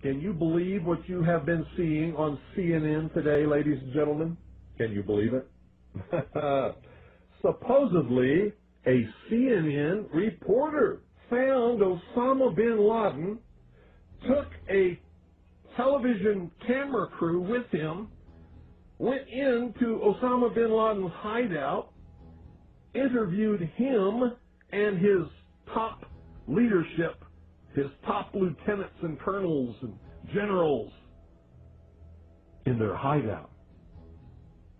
Can you believe what you have been seeing on CNN today, ladies and gentlemen? Can you believe it? Supposedly, a CNN reporter found Osama bin Laden, took a television camera crew with him, went into Osama bin Laden's hideout, interviewed him and his top leadership, his top lieutenants and colonels and generals in their hideout.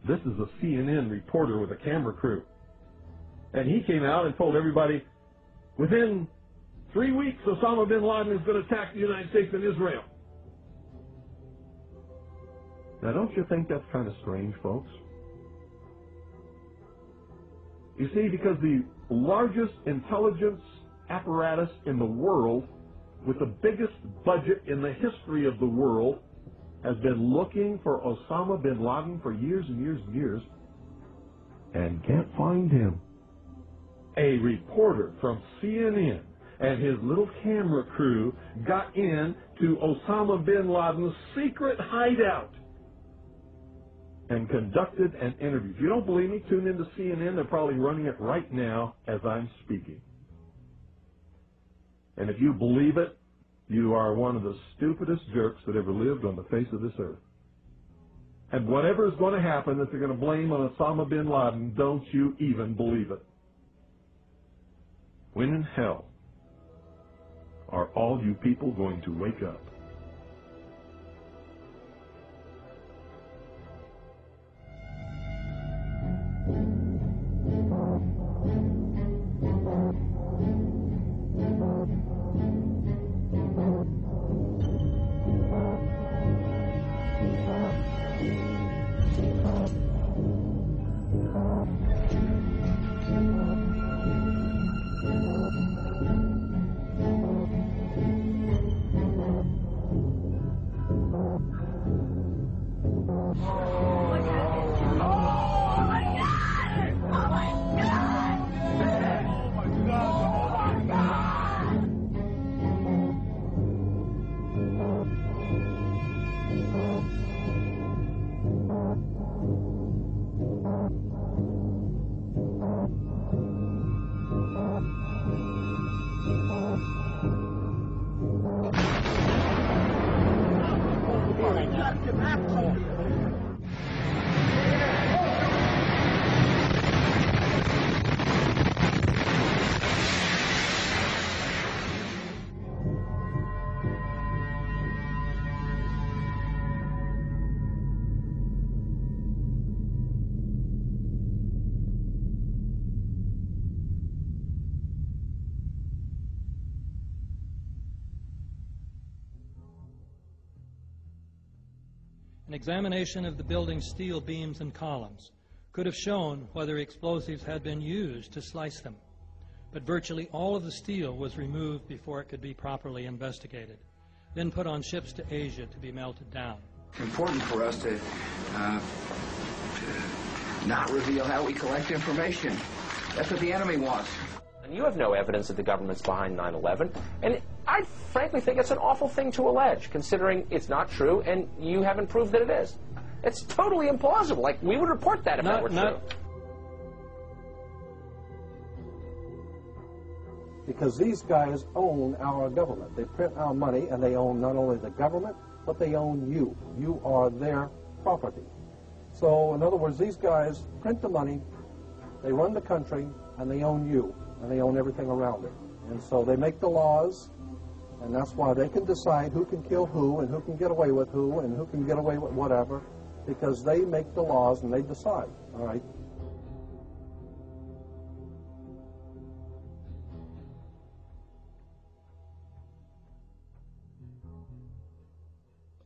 This is a CNN reporter with a camera crew. And he came out and told everybody, within 3 weeks, Osama bin Laden is going to attack the United States and Israel. Now, don't you think that's kind of strange, folks? You see, because the largest intelligence apparatus in the world, with the biggest budget in the history of the world, has been looking for Osama bin Laden for years and years and years, and can't find him. A reporter from CNN and his little camera crew got in to Osama bin Laden's secret hideout and conducted an interview. If you don't believe me, tune into CNN. They're probably running it right now as I'm speaking. And if you believe it, you are one of the stupidest jerks that ever lived on the face of this earth. And whatever is going to happen that they're going to blame on Osama bin Laden, don't you even believe it. When in hell are all you people going to wake up? An examination of the building's steel beams and columns could have shown whether explosives had been used to slice them, but virtually all of the steel was removed before it could be properly investigated, then put on ships to Asia to be melted down. It's important for us to not reveal how we collect information. That's what the enemy wants. And you have no evidence that the government's behind 9/11, and I frankly think it's an awful thing to allege, considering it's not true, and you haven't proved that it is. It's totally implausible. Like, we would report that if that were true. Because these guys own our government. They print our money, and they own not only the government, but they own you. You are their property. So, in other words, these guys print the money, they run the country, and they own you, and they own everything around it. And so they make the laws, and that's why they can decide who can kill who, and who can get away with who, and who can get away with whatever, because they make the laws and they decide, all right?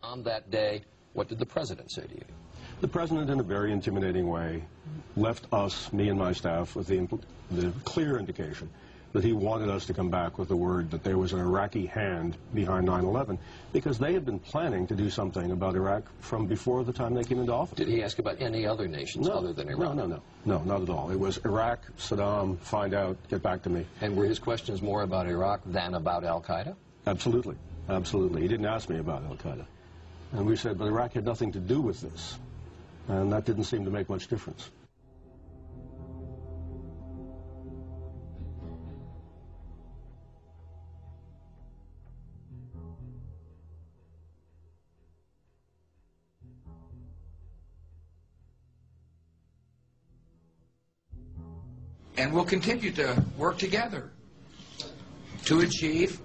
On that day, what did the president say to you? The president, in a very intimidating way, left us, me and my staff, with the clear indication that he wanted us to come back with the word that there was an Iraqi hand behind 9/11, because they had been planning to do something about Iraq from before the time they came into office. Did he ask about any other nations other than Iraq? No, not at all. It was Iraq, Saddam, find out, get back to me. And were his questions more about Iraq than about Al-Qaeda? Absolutely. Absolutely. He didn't ask me about al-Qaeda. And we said, but Iraq had nothing to do with this. And that didn't seem to make much difference. And we'll continue to work together to achieve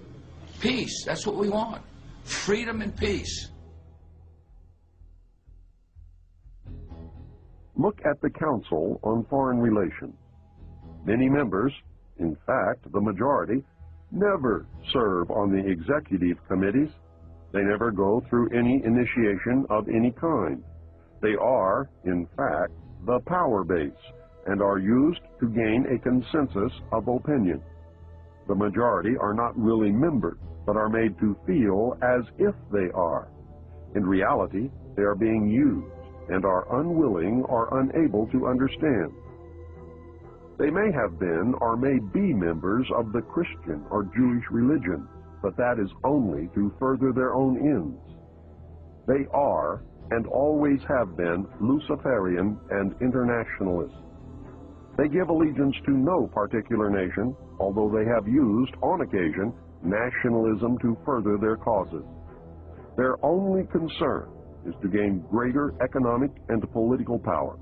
peace. That's what we want. Freedom and peace. Look at the Council on Foreign Relations. Many members, in fact, the majority, never serve on the executive committees. They never go through any initiation of any kind. They are, in fact, the power base and are used to gain a consensus of opinion. The majority are not really members, but are made to feel as if they are. In reality, they are being used and are unwilling or unable to understand. They may have been or may be members of the Christian or Jewish religion, but that is only to further their own ends. They are, and always have been, Luciferian and internationalist. They give allegiance to no particular nation, although they have used, on occasion, nationalism to further their causes. Their only concern is to gain greater economic and political power.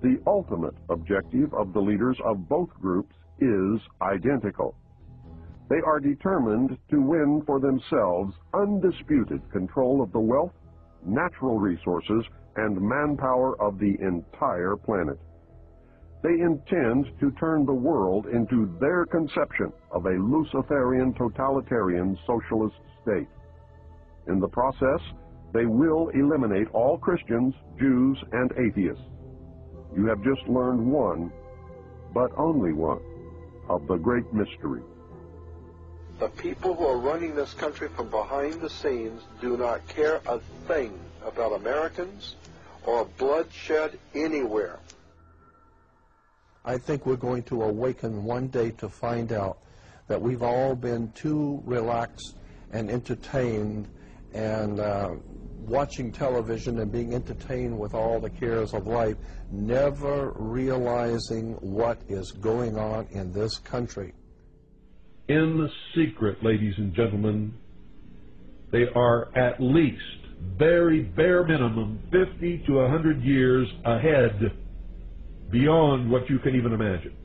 The ultimate objective of the leaders of both groups is identical. They are determined to win for themselves undisputed control of the wealth, natural resources, and manpower of the entire planet. They intend to turn the world into their conception of a Luciferian totalitarian socialist state. In the process, they will eliminate all Christians, Jews, and atheists. You have just learned one, but only one, of the great mystery. The people who are running this country from behind the scenes do not care a thing about Americans or bloodshed anywhere. I think we're going to awaken one day to find out that we've all been too relaxed and entertained and watching television and being entertained with all the cares of life, never realizing what is going on in this country. In the secret, ladies and gentlemen, they are at least, very bare minimum, 50 to 100 years ahead, beyond what you can even imagine.